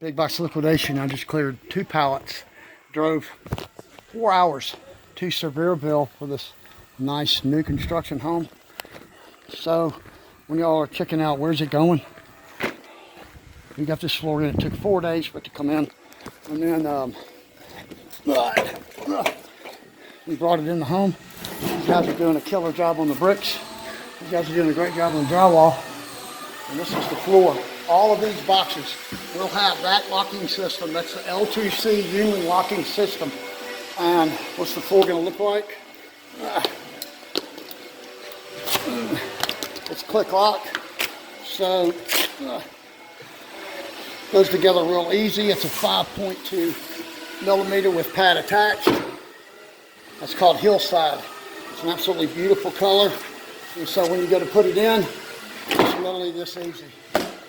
Big Box Liquidation. I just cleared 2 pallets. Drove 4 hours to Sevierville for this nice new construction home. So when y'all are checking out where's it going, we got this floor in. It took 4 days for it to come in, and then we brought it in the home. These guys are doing a killer job on the bricks. These guys are doing a great job on the drywall. And this is the floor. All of these boxes will have that locking system. That's the L2C union locking system. And what's the floor going to look like? It's click lock. So goes together real easy. It's a 5.2 millimeter with pad attached. That's called Hillside. It's an absolutely beautiful color. And so when you go to put it in, it's literally this easy.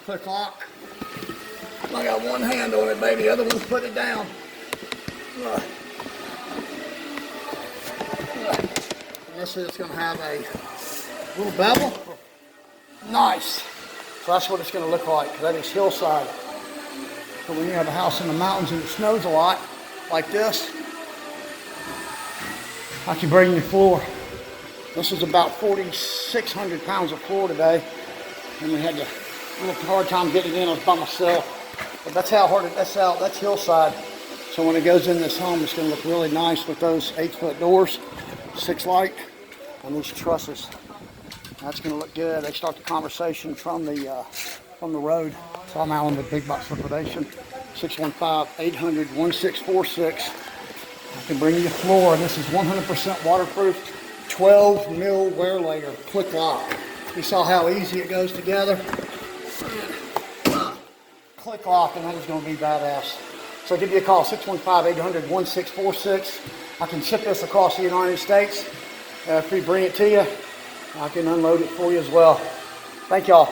Click lock. I got one hand on it, baby. The other one's put it down. And this is going to have a little bevel. Nice. So that's what it's going to look like. That is Hillside. So when you have a house in the mountains and it snows a lot, like this, I can bring your floor. This is about 4,600 pounds of floor today, and we had a little hard time getting it in. I was by myself, but that's how hard it. That's Hillside. So when it goes in this home, it's going to look really nice with those 8-foot doors, 6 light, and these trusses. That's going to look good. They start the conversation from the road. So I'm Alan with Big Box Liquidation, 615-800-1646. I can bring you a floor, and this is 100% waterproof. 12 mil Wearlayer click lock. You saw how easy it goes together. Click lock, and that is going to be badass. So give me a call, 615-800-1646. I can ship this across the United States. If we bring it to you, I can unload it for you as well. Thank y'all.